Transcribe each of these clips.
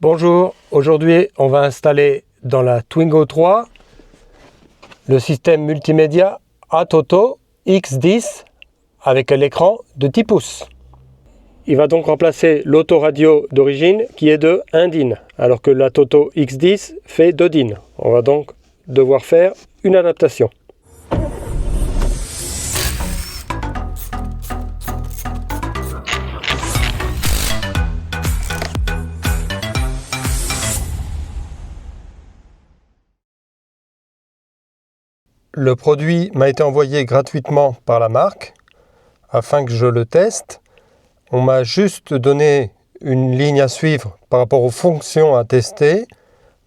Bonjour, aujourd'hui on va installer dans la Twingo 3 le système multimédia ATOTO X10 avec l'écran de 10 pouces. Il va donc remplacer l'autoradio d'origine qui est de 1 DIN, alors que l'ATOTO X10 fait 2 DIN. On va donc devoir faire une adaptation. Le produit m'a été envoyé gratuitement par la marque afin que je le teste. On m'a juste donné une ligne à suivre par rapport aux fonctions à tester,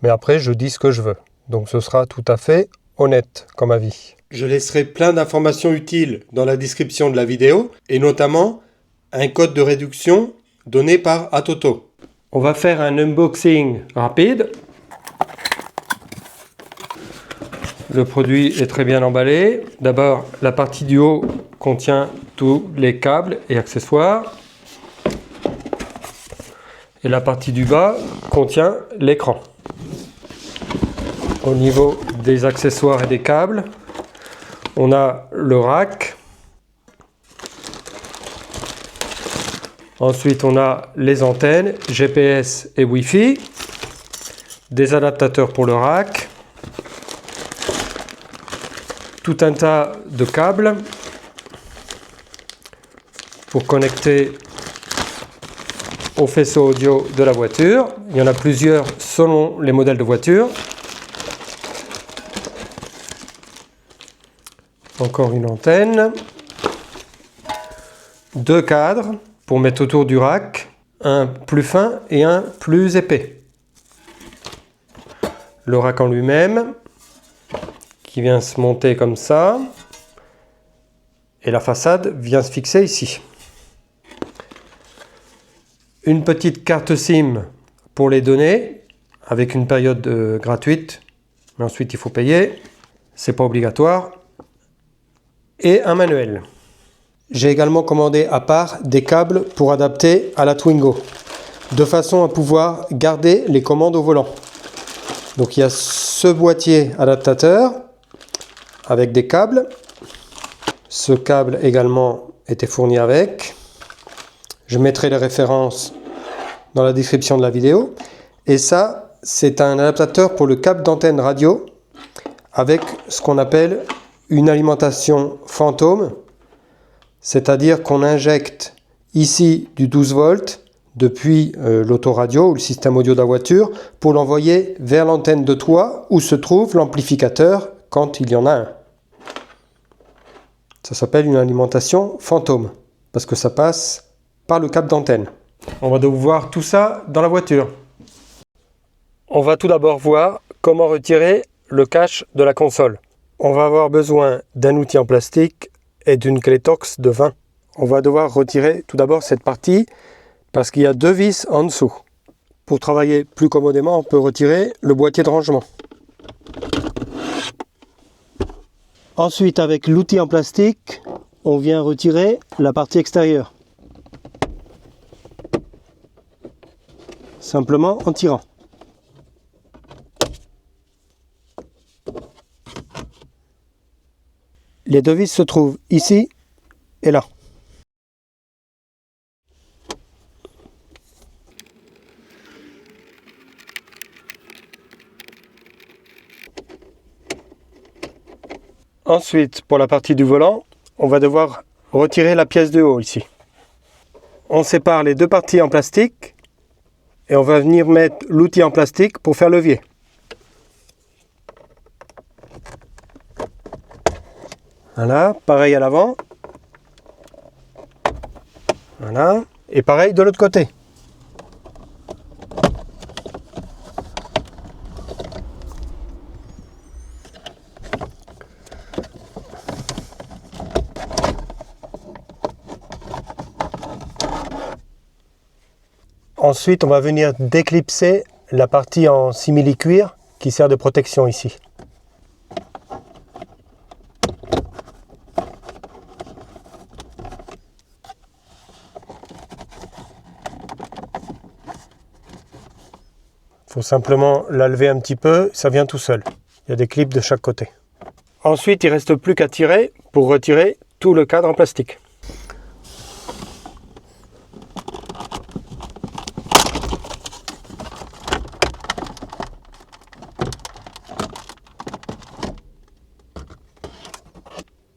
mais après je dis ce que je veux. Donc ce sera tout à fait honnête comme avis. Je laisserai plein d'informations utiles dans la description de la vidéo et notamment un code de réduction donné par ATOTO. On va faire un unboxing rapide. Le produit est très bien emballé. D'abord, la partie du haut contient tous les câbles et accessoires. Et la partie du bas contient l'écran. Au niveau des accessoires et des câbles, on a le rack. Ensuite, on a les antennes GPS et Wi-Fi. Des adaptateurs pour le rack. Tout un tas de câbles pour connecter au faisceau audio de la voiture. Il y en a plusieurs selon les modèles de voiture. Encore une antenne. 2 cadres pour mettre autour du rack, un plus fin et un plus épais. Le rack en lui-même qui vient se monter comme ça et la façade vient se fixer ici. Une petite carte SIM pour les données avec une période gratuite, mais ensuite il faut payer, c'est pas obligatoire, et un manuel. J'ai également commandé à part des câbles pour adapter à la Twingo de façon à pouvoir garder les commandes au volant. Donc il y a ce boîtier adaptateur avec des câbles. Ce câble également était fourni avec. Je mettrai les références dans la description de la vidéo. Et ça, c'est un adaptateur pour le câble d'antenne radio avec ce qu'on appelle une alimentation fantôme. C'est-à-dire qu'on injecte ici du 12 volts depuis l'autoradio ou le système audio de la voiture pour l'envoyer vers l'antenne de toit où se trouve l'amplificateur quand il y en a un. Ça s'appelle une alimentation fantôme parce que ça passe par le câble d'antenne. On va donc voir tout ça dans la voiture. On va tout d'abord voir comment retirer le cache de la console. On va avoir besoin d'un outil en plastique et d'une clé Torx de 20. On va devoir retirer tout d'abord cette partie parce qu'il y a 2 vis en dessous. Pour travailler plus commodément, on peut retirer le boîtier de rangement. Ensuite, avec l'outil en plastique, on vient retirer la partie extérieure. Simplement en tirant. Les 2 vis se trouvent ici et là. Ensuite, pour la partie du volant, on va devoir retirer la pièce de haut ici. On sépare les 2 parties en plastique et on va venir mettre l'outil en plastique pour faire levier. Voilà, pareil à l'avant. Voilà, et pareil de l'autre côté. Ensuite, on va venir déclipser la partie en simili-cuir qui sert de protection ici. Il faut simplement la lever un petit peu, ça vient tout seul. Il y a des clips de chaque côté. Ensuite, il ne reste plus qu'à tirer pour retirer tout le cadre en plastique.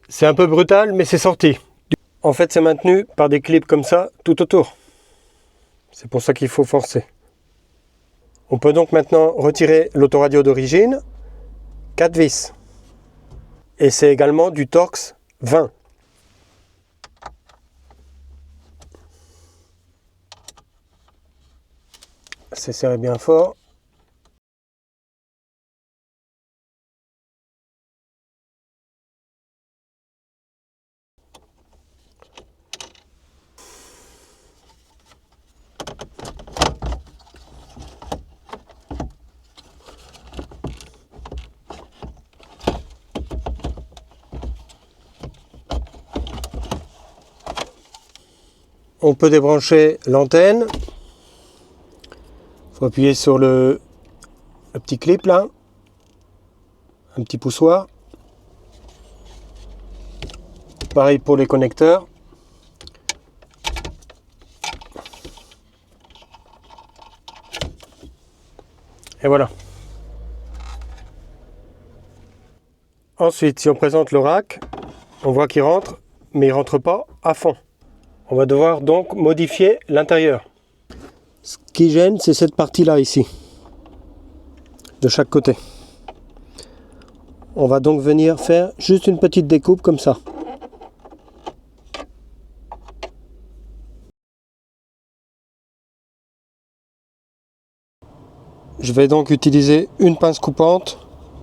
C'est un peu brutal, mais c'est sorti. En fait, c'est maintenu par des clips comme ça tout autour. C'est pour ça qu'il faut forcer. On peut donc maintenant retirer l'autoradio d'origine, 4 vis. Et c'est également du Torx 20. C'est serré bien fort. On peut débrancher l'antenne. Il faut appuyer sur le petit clip là. Un petit poussoir. Pareil pour les connecteurs. Et voilà. Ensuite, si on présente le rack, on voit qu'il rentre, mais il ne rentre pas à fond. On va devoir donc modifier l'intérieur. Ce qui gêne, c'est cette partie-là ici, de chaque côté. On va donc venir faire juste une petite découpe comme ça. Je vais donc utiliser une pince coupante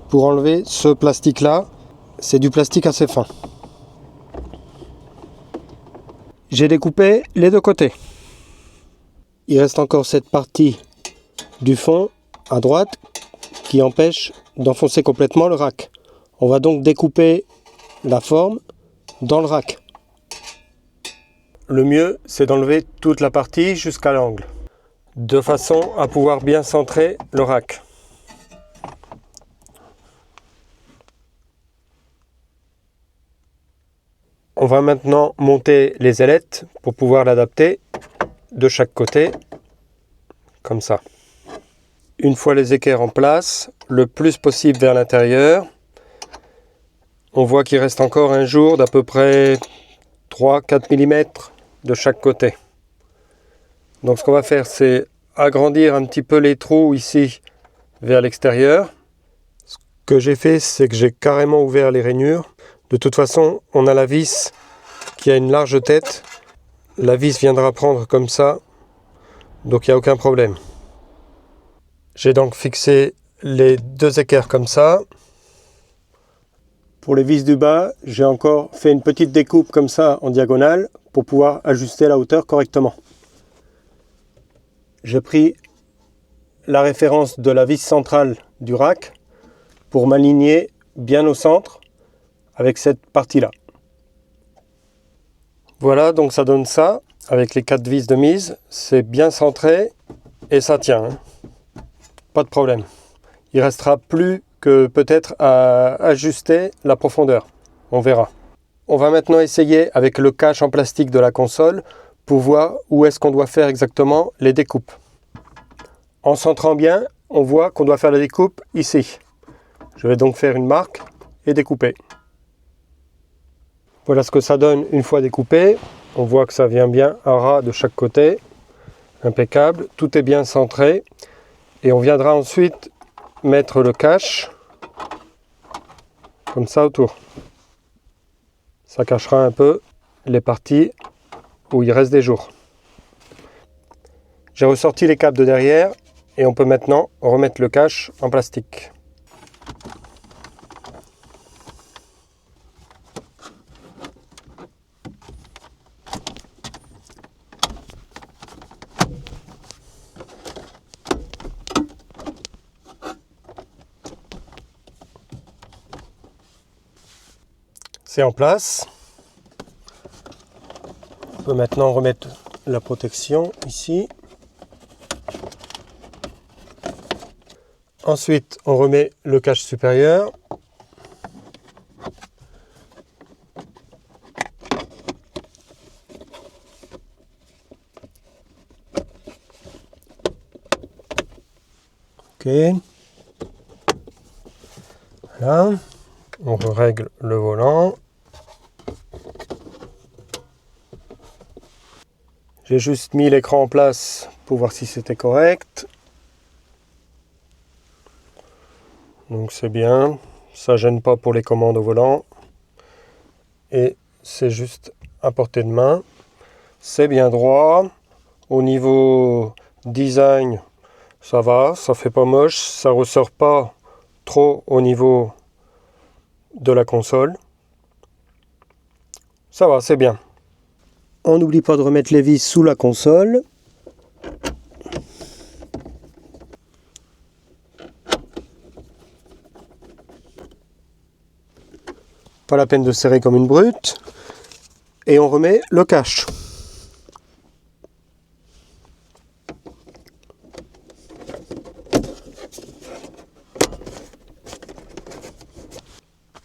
pour enlever ce plastique-là. C'est du plastique assez fin. J'ai découpé les deux côtés. Il reste encore cette partie du fond à droite qui empêche d'enfoncer complètement le rack. On va donc découper la forme dans le rack. Le mieux, c'est d'enlever toute la partie jusqu'à l'angle, de façon à pouvoir bien centrer le rack. On va maintenant monter les ailettes pour pouvoir l'adapter de chaque côté, comme ça. Une fois les équerres en place, le plus possible vers l'intérieur, on voit qu'il reste encore un jour d'à peu près 3-4 mm de chaque côté. Donc ce qu'on va faire, c'est agrandir un petit peu les trous ici vers l'extérieur. Ce que j'ai fait, c'est que j'ai carrément ouvert les rainures. De toute façon, on a la vis qui a une large tête. La vis viendra prendre comme ça, donc il n'y a aucun problème. J'ai donc fixé les deux équerres comme ça. Pour les vis du bas, j'ai encore fait une petite découpe comme ça en diagonale pour pouvoir ajuster la hauteur correctement. J'ai pris la référence de la vis centrale du rack pour m'aligner bien au centre avec cette partie-là. Voilà, donc ça donne ça avec les 4 vis de mise. C'est bien centré et ça tient. Pas de problème. Il restera plus que peut-être à ajuster la profondeur. On verra. On va maintenant essayer avec le cache en plastique de la console pour voir où est-ce qu'on doit faire exactement les découpes. En centrant bien, on voit qu'on doit faire la découpe ici. Je vais donc faire une marque et découper. Voilà ce que ça donne une fois découpé. On voit que ça vient bien à ras de chaque côté. Impeccable. Tout est bien centré. Et on viendra ensuite mettre le cache comme ça autour. Ça cachera un peu les parties où il reste des jours. J'ai ressorti les câbles de derrière et on peut maintenant remettre le cache en plastique. C'est en place. On peut maintenant remettre la protection ici. Ensuite, on remet le cache supérieur. Ok. Voilà. On règle le volant. J'ai juste mis l'écran en place pour voir si c'était correct. Donc c'est bien. Ça gêne pas pour les commandes au volant. Et c'est juste à portée de main. C'est bien droit. Au niveau design, ça va, ça fait pas moche, ça ressort pas trop au niveau de la console. Ça va, c'est bien. On n'oublie pas de remettre les vis sous la console. Pas la peine de serrer comme une brute. Et on remet le cache.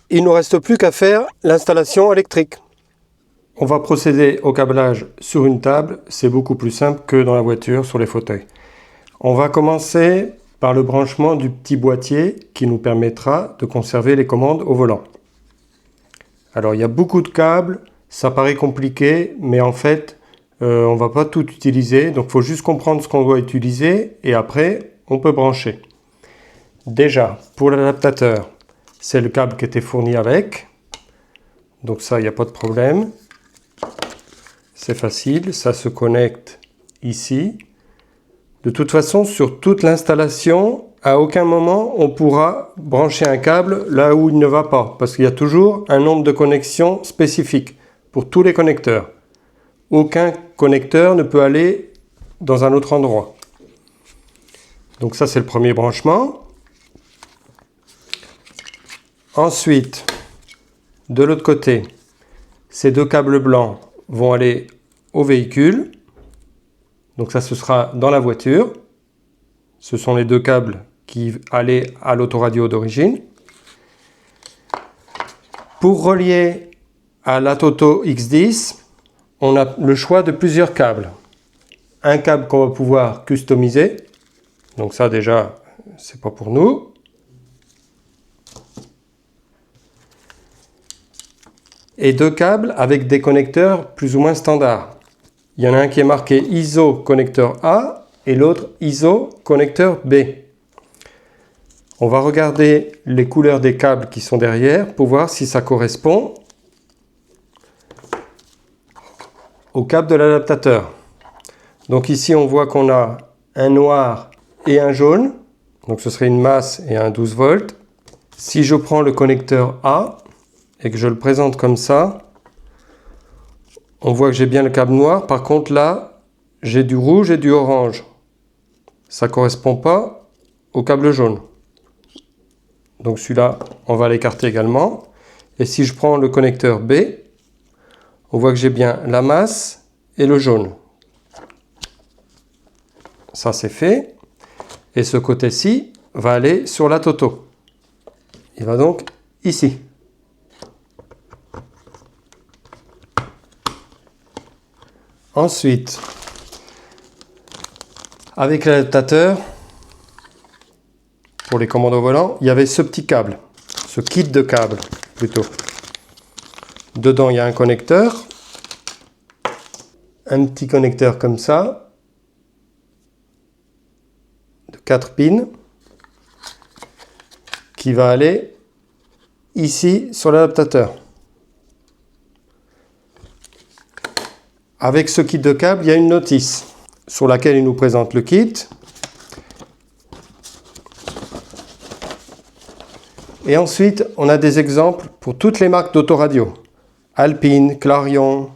Il ne nous reste plus qu'à faire l'installation électrique. On va procéder au câblage sur une table, c'est beaucoup plus simple que dans la voiture sur les fauteuils. On va commencer par le branchement du petit boîtier qui nous permettra de conserver les commandes au volant. Alors il y a beaucoup de câbles, ça paraît compliqué, mais en fait on ne va pas tout utiliser, donc il faut juste comprendre ce qu'on doit utiliser et après on peut brancher. Déjà, pour l'adaptateur, c'est le câble qui était fourni avec. Donc ça, il n'y a pas de problème. C'est facile, ça se connecte ici. De toute façon, sur toute l'installation, à aucun moment on pourra brancher un câble là où il ne va pas. Parce qu'il y a toujours un nombre de connexions spécifique pour tous les connecteurs. Aucun connecteur ne peut aller dans un autre endroit. Donc ça, c'est le premier branchement. Ensuite, de l'autre côté, ces deux câbles blancs vont aller au véhicule. Donc ça, ce sera dans la voiture. Ce sont les deux câbles qui allaient à l'autoradio d'origine. Pour relier à l'Atoto X10, on a le choix de plusieurs câbles. Un câble qu'on va pouvoir customiser. Donc ça, déjà, c'est pas pour nous. Et deux câbles avec des connecteurs plus ou moins standards. Il y en a un qui est marqué ISO connecteur A et l'autre ISO connecteur B. On va regarder les couleurs des câbles qui sont derrière pour voir si ça correspond au câble de l'adaptateur. Donc ici on voit qu'on a un noir et un jaune. Donc ce serait une masse et un 12 volts. Si je prends le connecteur A et que je le présente comme ça, on voit que j'ai bien le câble noir. Par contre là, j'ai du rouge et du orange. Ça ne correspond pas au câble jaune. Donc celui-là, on va l'écarter également. Et si je prends le connecteur B, on voit que j'ai bien la masse et le jaune. Ça c'est fait. Et ce côté-ci va aller sur la Toto. Il va donc ici. Ensuite, avec l'adaptateur, pour les commandes au volant, il y avait ce petit câble, ce kit de câbles plutôt. Dedans, il y a un connecteur, un petit connecteur comme ça, de 4 pins, qui va aller ici sur l'adaptateur. Avec ce kit de câbles, il y a une notice sur laquelle il nous présente le kit. Et ensuite, on a des exemples pour toutes les marques d'autoradio. Alpine, Clarion,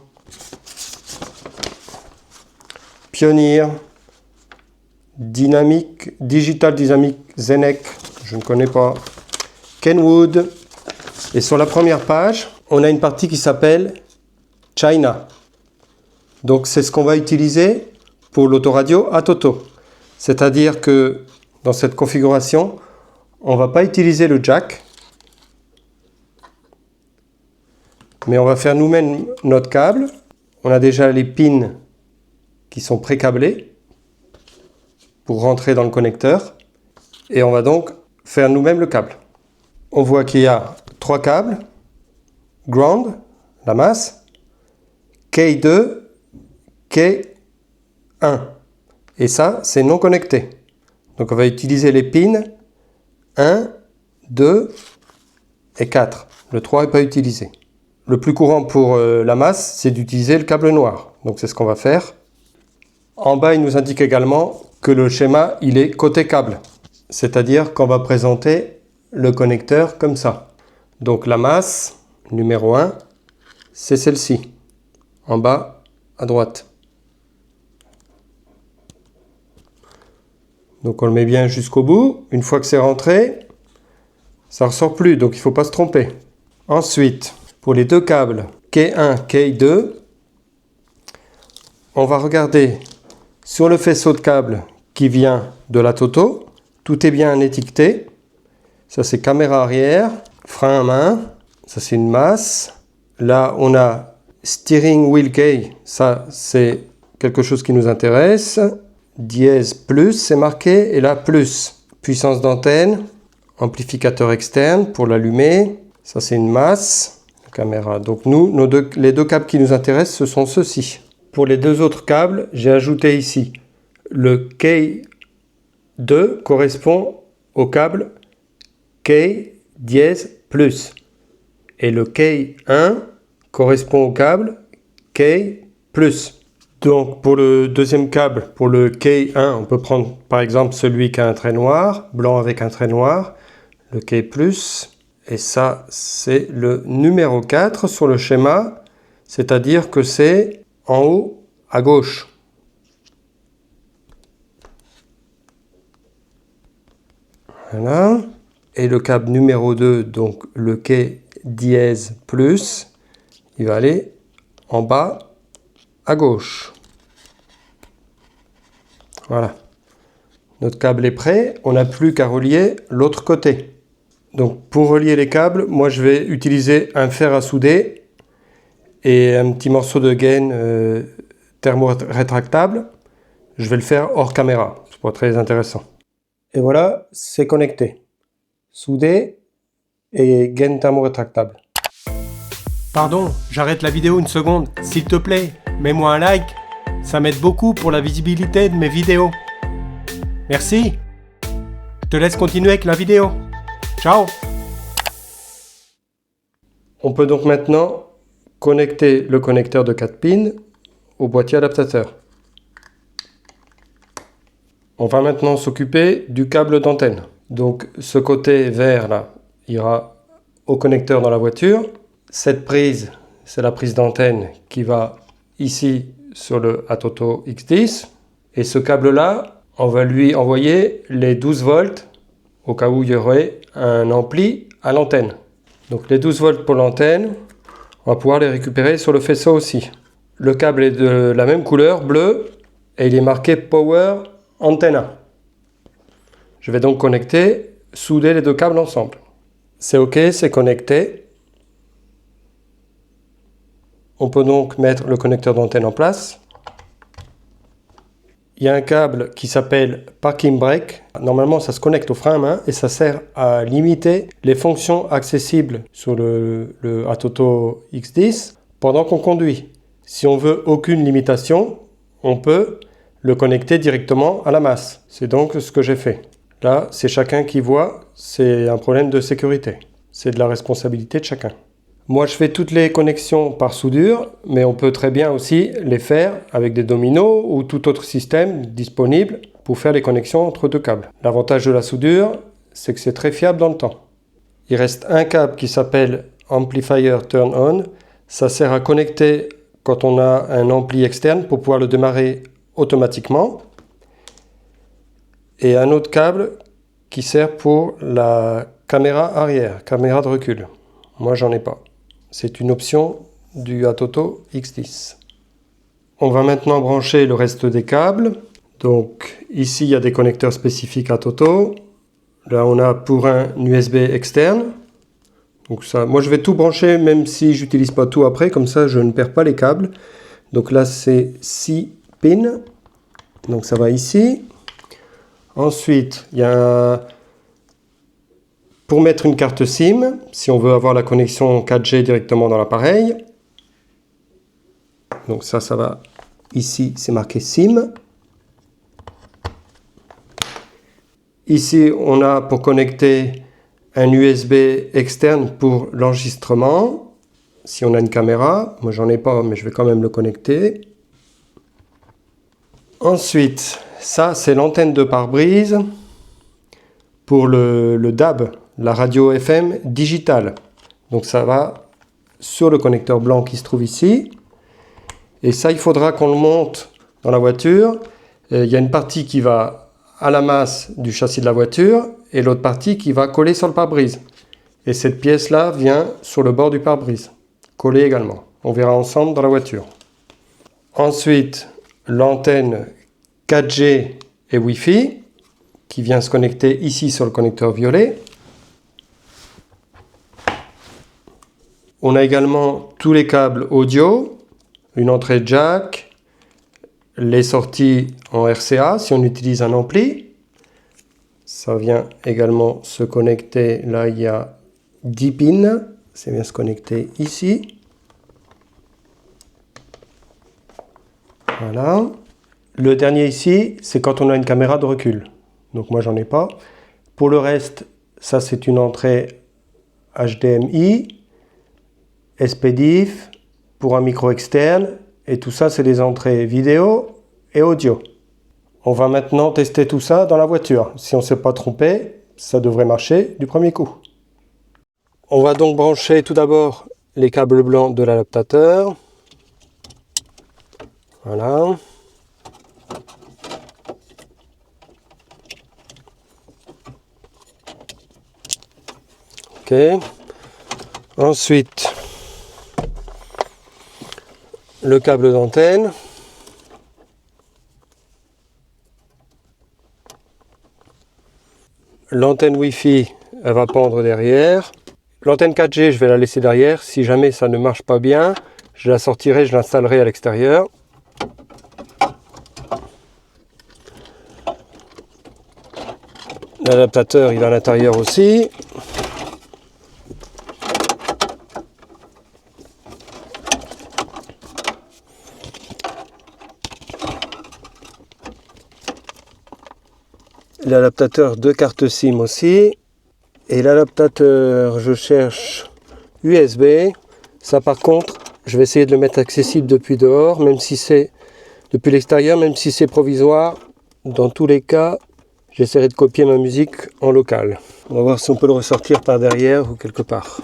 Pioneer, Digital Dynamic Zenek, je ne connais pas, Kenwood. Et sur la première page, on a une partie qui s'appelle China. Donc c'est ce qu'on va utiliser pour l'autoradio Atoto. C'est-à-dire que dans cette configuration, on va pas utiliser le jack, mais on va faire nous-mêmes notre câble. On a déjà les pins qui sont pré-câblés pour rentrer dans le connecteur. Et on va donc faire nous-mêmes le câble. On voit qu'il y a 3 câbles. Ground, la masse, K2, K1. Et ça, c'est non connecté. Donc on va utiliser les pins 1, 2 et 4. Le 3 n'est pas utilisé. Le plus courant pour la masse, c'est d'utiliser le câble noir. Donc c'est ce qu'on va faire. En bas, il nous indique également que le schéma, il est côté câble. C'est-à-dire qu'on va présenter le connecteur comme ça. Donc la masse, numéro 1, c'est celle-ci. En bas, à droite. Donc on le met bien jusqu'au bout. Une fois que c'est rentré, ça ne ressort plus, donc il ne faut pas se tromper. Ensuite, pour les deux câbles K1, K2, on va regarder sur le faisceau de câble qui vient de la Toto. Tout est bien étiqueté. Ça c'est caméra arrière, frein à main, ça c'est une masse. Là on a steering wheel key, ça c'est quelque chose qui nous intéresse. Dièse plus, c'est marqué, et là plus. Puissance d'antenne, amplificateur externe pour l'allumer, ça c'est une masse, caméra. Donc nous, les deux câbles qui nous intéressent, ce sont ceux-ci. Pour les deux autres câbles, j'ai ajouté ici le K2 correspond au câble K dièse plus, et le K1 correspond au câble K plus. Donc pour le deuxième câble, pour le K1, on peut prendre par exemple celui qui a un trait noir, blanc avec un trait noir, le K+, et ça c'est le numéro 4 sur le schéma, c'est-à-dire que c'est en haut à gauche. Voilà. Et le câble numéro 2, donc le K dièse plus, il va aller en bas à gauche. Voilà. Notre câble est prêt, on n'a plus qu'à relier l'autre côté. Donc pour relier les câbles, moi je vais utiliser un fer à souder et un petit morceau de gaine thermo-rétractable. Je vais le faire hors caméra, c'est pas très intéressant. Et voilà, c'est connecté. Soudé et gaine thermo-rétractable. Pardon, j'arrête la vidéo une seconde. S'il te plaît, mets-moi un like. Ça m'aide beaucoup pour la visibilité de mes vidéos. Merci. Je te laisse continuer avec la vidéo. Ciao. On peut donc maintenant connecter le connecteur de 4 pins au boîtier adaptateur. On va maintenant s'occuper du câble d'antenne. Donc ce côté vert là ira au connecteur dans la voiture. Cette prise, c'est la prise d'antenne qui va ici sur le ATOTO X10. Et ce câble là, on va lui envoyer les 12 volts au cas où il y aurait un ampli à l'antenne. Donc les 12 volts pour l'antenne, on va pouvoir les récupérer sur le faisceau aussi. Le câble est de la même couleur, bleu, et il est marqué Power Antenna. Je vais donc connecter, souder les deux câbles ensemble. C'est OK, c'est connecté. On peut donc mettre le connecteur d'antenne en place. Il y a un câble qui s'appelle Parking Brake. Normalement, ça se connecte au frein à main et ça sert à limiter les fonctions accessibles sur le ATOTO X10 pendant qu'on conduit. Si on veut aucune limitation, on peut le connecter directement à la masse. C'est donc ce que j'ai fait. Là, c'est chacun qui voit, c'est un problème de sécurité. C'est de la responsabilité de chacun. Moi, je fais toutes les connexions par soudure, mais on peut très bien aussi les faire avec des dominos ou tout autre système disponible pour faire les connexions entre deux câbles. L'avantage de la soudure, c'est que c'est très fiable dans le temps. Il reste un câble qui s'appelle Amplifier Turn On. Ça sert à connecter quand on a un ampli externe pour pouvoir le démarrer automatiquement. Et un autre câble qui sert pour la caméra arrière, caméra de recul. Moi, j'en ai pas. C'est une option du ATOTO X10. On va maintenant brancher le reste des câbles. Donc ici, il y a des connecteurs spécifiques ATOTO. Là, on a pour un USB externe. Donc ça, moi, je vais tout brancher, même si j'utilise pas tout après. Comme ça, je ne perds pas les câbles. Donc là, c'est 6 pins. Donc ça va ici. Ensuite, il y a pour mettre une carte SIM, si on veut avoir la connexion 4G directement dans l'appareil. Donc ça va ici, c'est marqué SIM. Ici, on a pour connecter un USB externe pour l'enregistrement. Si on a une caméra, moi j'en ai pas, mais je vais quand même le connecter. Ensuite, ça c'est l'antenne de pare-brise pour le DAB, la radio FM digitale. Donc ça va sur le connecteur blanc qui se trouve ici. Et ça, il faudra qu'on le monte dans la voiture. Il y a une partie qui va à la masse du châssis de la voiture et l'autre partie qui va coller sur le pare-brise. Et cette pièce-là vient sur le bord du pare-brise, collée également. On verra ensemble dans la voiture. Ensuite, l'antenne 4G et Wi-Fi qui vient se connecter ici sur le connecteur violet. On a également tous les câbles audio, une entrée jack, les sorties en RCA si on utilise un ampli. Ça vient également se connecter, là il y a 10 pins, ça vient se connecter ici. Voilà. Le dernier ici, c'est quand on a une caméra de recul. Donc moi j'en ai pas. Pour le reste, ça c'est une entrée HDMI, SPDIF, pour un micro externe, et tout ça c'est des entrées vidéo et audio. On va maintenant tester tout ça dans la voiture. Si on ne s'est pas trompé, ça devrait marcher du premier coup. On va donc brancher tout d'abord les câbles blancs de l'adaptateur. Voilà. Ok. Ensuite, le câble d'antenne. L'antenne Wi-Fi, elle va pendre derrière. L'antenne 4G, je vais la laisser derrière. Si jamais ça ne marche pas bien, je la sortirai, je l'installerai à l'extérieur. L'adaptateur, il est à l'intérieur aussi. L'adaptateur de carte SIM aussi. Et l'adaptateur, je cherche USB. Ça par contre, je vais essayer de le mettre accessible depuis dehors, même si c'est depuis l'extérieur, même si c'est provisoire. Dans tous les cas, j'essaierai de copier ma musique en local. On va voir si on peut le ressortir par derrière ou quelque part.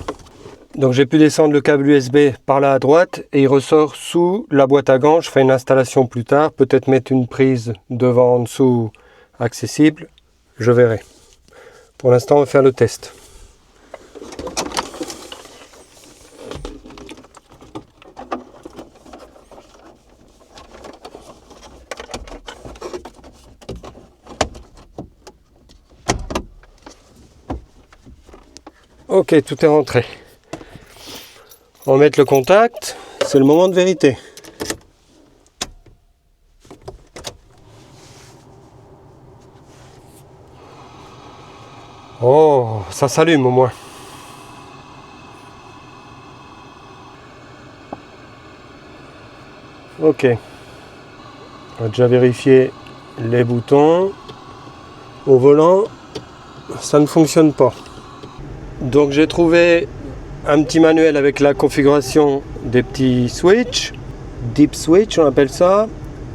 Donc j'ai pu descendre le câble USB par là à droite et il ressort sous la boîte à gants. Je ferai une installation plus tard, peut-être mettre une prise devant en dessous accessible, je verrai. Pour l'instant, on va faire le test. Ok, tout est rentré. On va mettre le contact, c'est le moment de vérité. Oh, ça s'allume au moins. Ok. On va déjà vérifier les boutons. Au volant, ça ne fonctionne pas. Donc j'ai trouvé un petit manuel avec la configuration des petits switches. Deep switch, on appelle ça.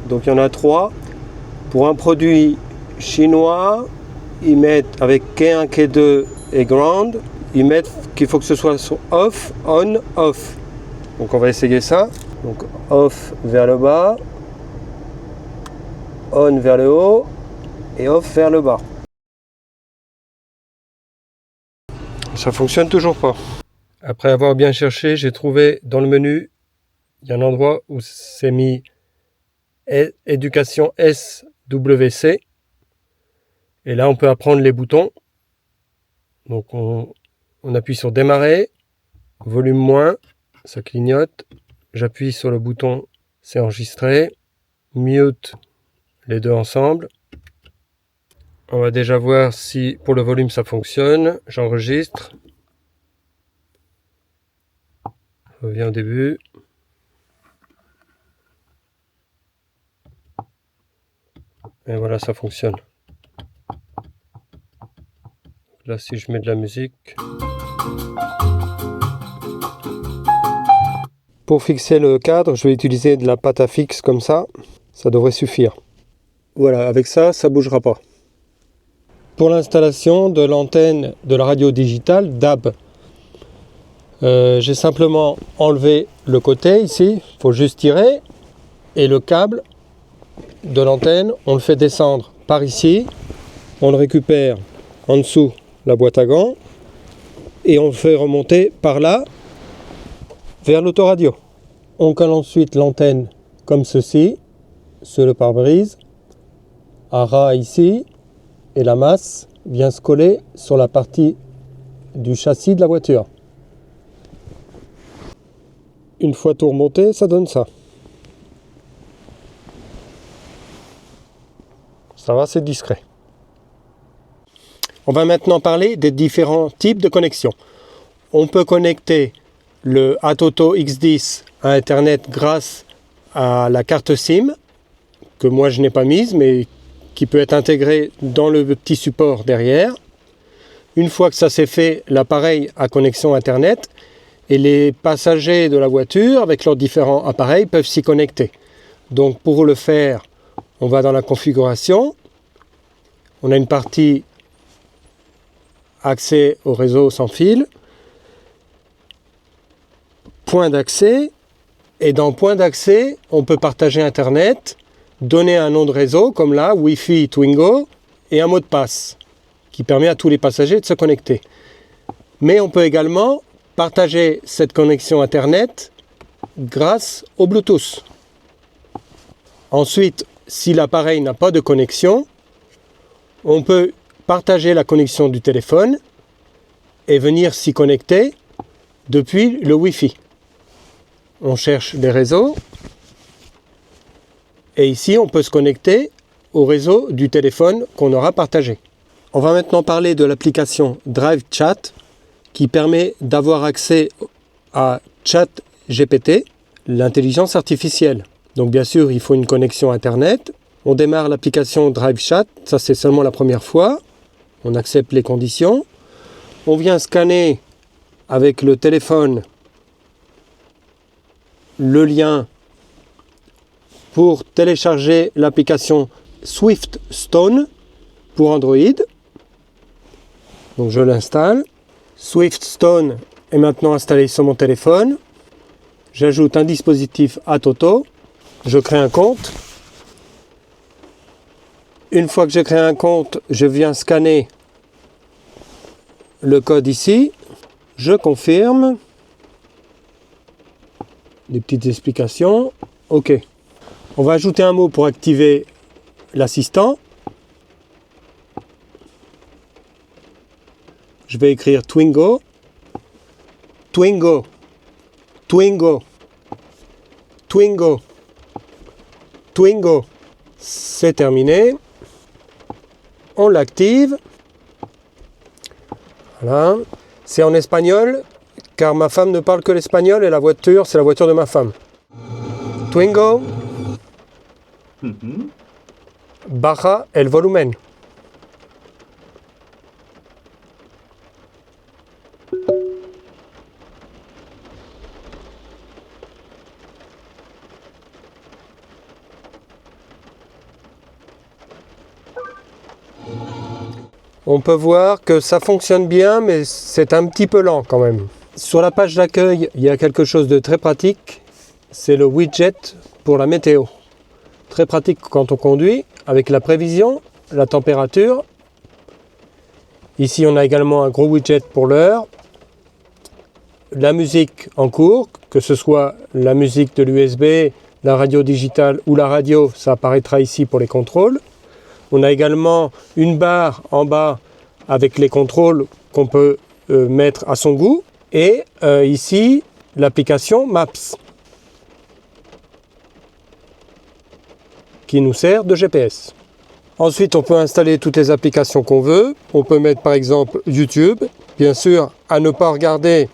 Donc il y en a 3. Pour un produit chinois, ils mettent avec K1, K2 et ground, ils mettent qu'il faut que ce soit sur off, on, off. Donc on va essayer ça. Donc off vers le bas, on vers le haut et off vers le bas. Ça fonctionne toujours pas. Après avoir bien cherché, j'ai trouvé dans le menu, il y a un endroit où c'est mis éducation SWC. Et là, on peut apprendre les boutons. Donc on appuie sur démarrer, volume moins, ça clignote. J'appuie sur le bouton, c'est enregistré. Mute, les deux ensemble. On va déjà voir si pour le volume ça fonctionne. J'enregistre. Je reviens au début. Et voilà, ça fonctionne. Là, si je mets de la musique. Pour fixer le cadre, je vais utiliser de la pâte à fixe comme ça. Ça devrait suffire. Voilà, avec ça, ça ne bougera pas. Pour l'installation de l'antenne de la radio digitale DAB, j'ai simplement enlevé le côté ici. Il faut juste tirer. Et le câble de l'antenne, on le fait descendre par ici. On le récupère en dessous la boîte à gants. Et on le fait remonter par là vers l'autoradio. On colle ensuite l'antenne comme ceci, sur le pare-brise, à ras ici, et la masse vient se coller sur la partie du châssis de la voiture. Une fois tout remonté, ça donne ça. Ça va, c'est discret. On va maintenant parler des différents types de connexions. On peut connecter le Atoto X10 à Internet grâce à la carte SIM, que moi je n'ai pas mise, mais qui peut être intégrée dans le petit support derrière. Une fois que ça s'est fait, l'appareil a connexion Internet et les passagers de la voiture, avec leurs différents appareils, peuvent s'y connecter. Donc pour le faire, on va dans la configuration. On a une partie accès au réseau sans fil, point d'accès, et dans point d'accès, on peut partager Internet, donner un nom de réseau, comme là, Wi-Fi Twingo, et un mot de passe, qui permet à tous les passagers de se connecter. Mais on peut également partager cette connexion Internet grâce au Bluetooth. Ensuite, si l'appareil n'a pas de connexion, on peut partager la connexion du téléphone et venir s'y connecter depuis le Wi-Fi. On cherche des réseaux et ici on peut se connecter au réseau du téléphone qu'on aura partagé. On va maintenant parler de l'application Drive Chat qui permet d'avoir accès à ChatGPT, l'intelligence artificielle. Donc bien sûr, il faut une connexion Internet. On démarre l'application Drive Chat, ça c'est seulement la première fois. On accepte les conditions. On vient scanner avec le téléphone le lien pour télécharger l'application SwiftStone pour Android. Donc je l'installe. SwiftStone est maintenant installé sur mon téléphone. J'ajoute un dispositif Atoto. Je crée un compte. Une fois que j'ai créé un compte, je viens scanner le code ici. Je confirme. Des petites explications. OK. On va ajouter un mot pour activer l'assistant. Je vais écrire Twingo. Twingo. Twingo. Twingo. Twingo. C'est terminé. On l'active. Voilà. C'est en espagnol, car ma femme ne parle que l'espagnol et la voiture, c'est la voiture de ma femme. Twingo. Baja el volumen. On peut voir que ça fonctionne bien, mais c'est un petit peu lent quand même. Sur la page d'accueil, il y a quelque chose de très pratique. C'est le widget pour la météo. Très pratique quand on conduit, avec la prévision, la température. Ici, on a également un gros widget pour l'heure. La musique en cours, que ce soit la musique de l'USB, la radio digitale ou la radio, ça apparaîtra ici pour les contrôles. On a également une barre en bas avec les contrôles qu'on peut mettre à son goût. Et ici, l'application Maps, qui nous sert de GPS. Ensuite, on peut installer toutes les applications qu'on veut. On peut mettre par exemple YouTube, bien sûr, à ne pas regarder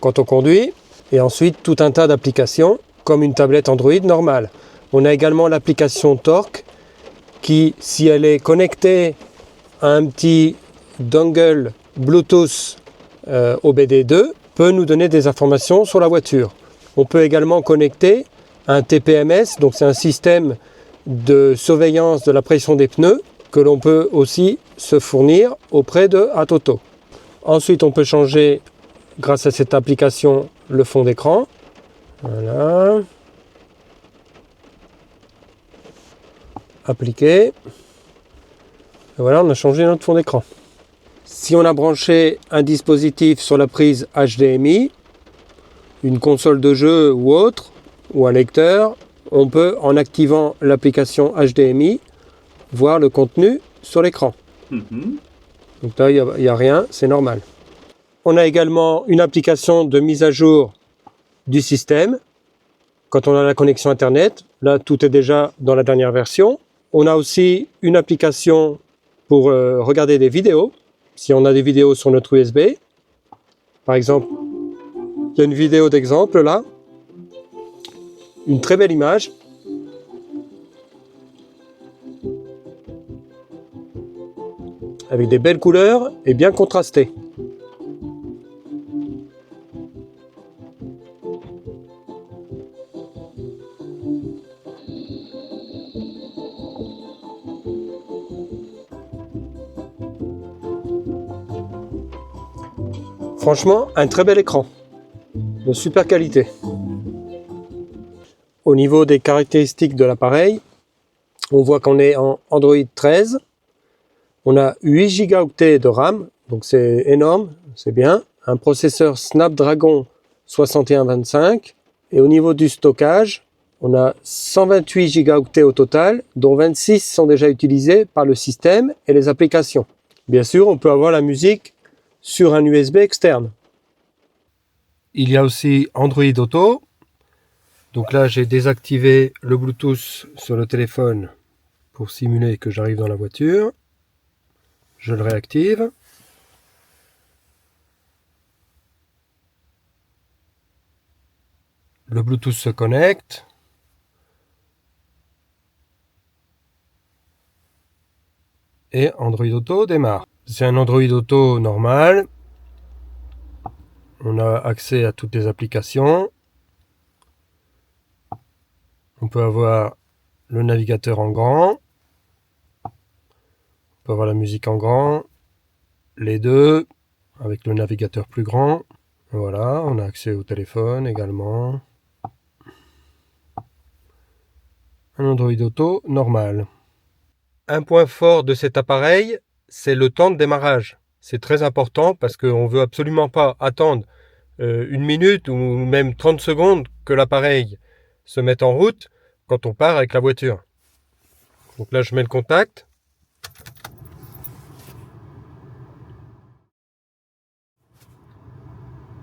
quand on conduit. Et ensuite, tout un tas d'applications, comme une tablette Android normale. On a également l'application Torque, qui, si elle est connectée à un petit dongle Bluetooth OBD2, peut nous donner des informations sur la voiture. On peut également connecter un TPMS, donc c'est un système de surveillance de la pression des pneus que l'on peut aussi se fournir auprès de Atoto. Ensuite, on peut changer, grâce à cette application, le fond d'écran. Voilà. Appliquer. Et voilà, on a changé notre fond d'écran. Si on a branché un dispositif sur la prise HDMI, une console de jeu ou autre, ou un lecteur, on peut, en activant l'application HDMI, voir le contenu sur l'écran. Donc là, il n'y a rien, c'est normal. On a également une application de mise à jour du système. Quand on a la connexion Internet, là, tout est déjà dans la dernière version. On a aussi une application pour regarder des vidéos, si on a des vidéos sur notre USB. Par exemple, il y a une vidéo d'exemple là. Une très belle image. Avec des belles couleurs et bien contrastées. Franchement, un très bel écran. De super qualité. Au niveau des caractéristiques de l'appareil, on voit qu'on est en Android 13. On a 8 Go de RAM, donc c'est énorme, c'est bien. Un processeur Snapdragon 6125. Et au niveau du stockage, on a 128 Go au total, dont 26 sont déjà utilisés par le système et les applications. Bien sûr, on peut avoir la musique sur un USB externe. Il y a aussi Android Auto. Donc là, j'ai désactivé le Bluetooth sur le téléphone pour simuler que j'arrive dans la voiture. Je le réactive. Le Bluetooth se connecte. Et Android Auto démarre. C'est un Android Auto normal. On a accès à toutes les applications. On peut avoir le navigateur en grand. On peut avoir la musique en grand. Les deux, avec le navigateur plus grand. Voilà, on a accès au téléphone également. Un Android Auto normal. Un point fort de cet appareil, c'est le temps de démarrage. C'est très important parce qu'on ne veut absolument pas attendre une minute ou même 30 secondes que l'appareil se mette en route quand on part avec la voiture. Donc là, je mets le contact.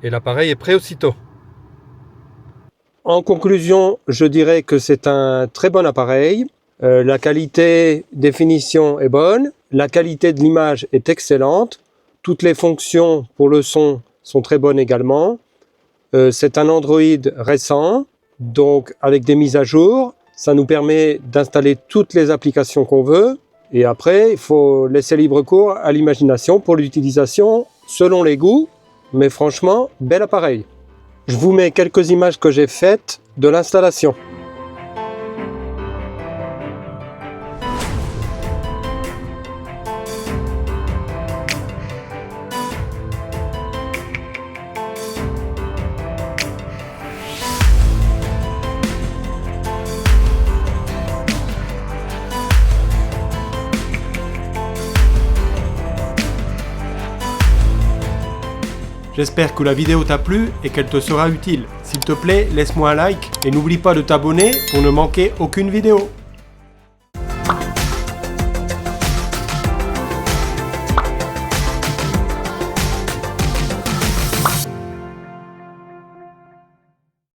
Et l'appareil est prêt aussitôt. En conclusion, je dirais que c'est un très bon appareil. La qualité définition est bonne. La qualité de l'image est excellente. Toutes les fonctions pour le son sont très bonnes également. C'est un Android récent, donc avec des mises à jour. Ça nous permet d'installer toutes les applications qu'on veut. Et après, il faut laisser libre cours à l'imagination pour l'utilisation selon les goûts. Mais franchement, bel appareil. Je vous mets quelques images que j'ai faites de l'installation. J'espère que la vidéo t'a plu et qu'elle te sera utile. S'il te plaît, laisse-moi un like et n'oublie pas de t'abonner pour ne manquer aucune vidéo.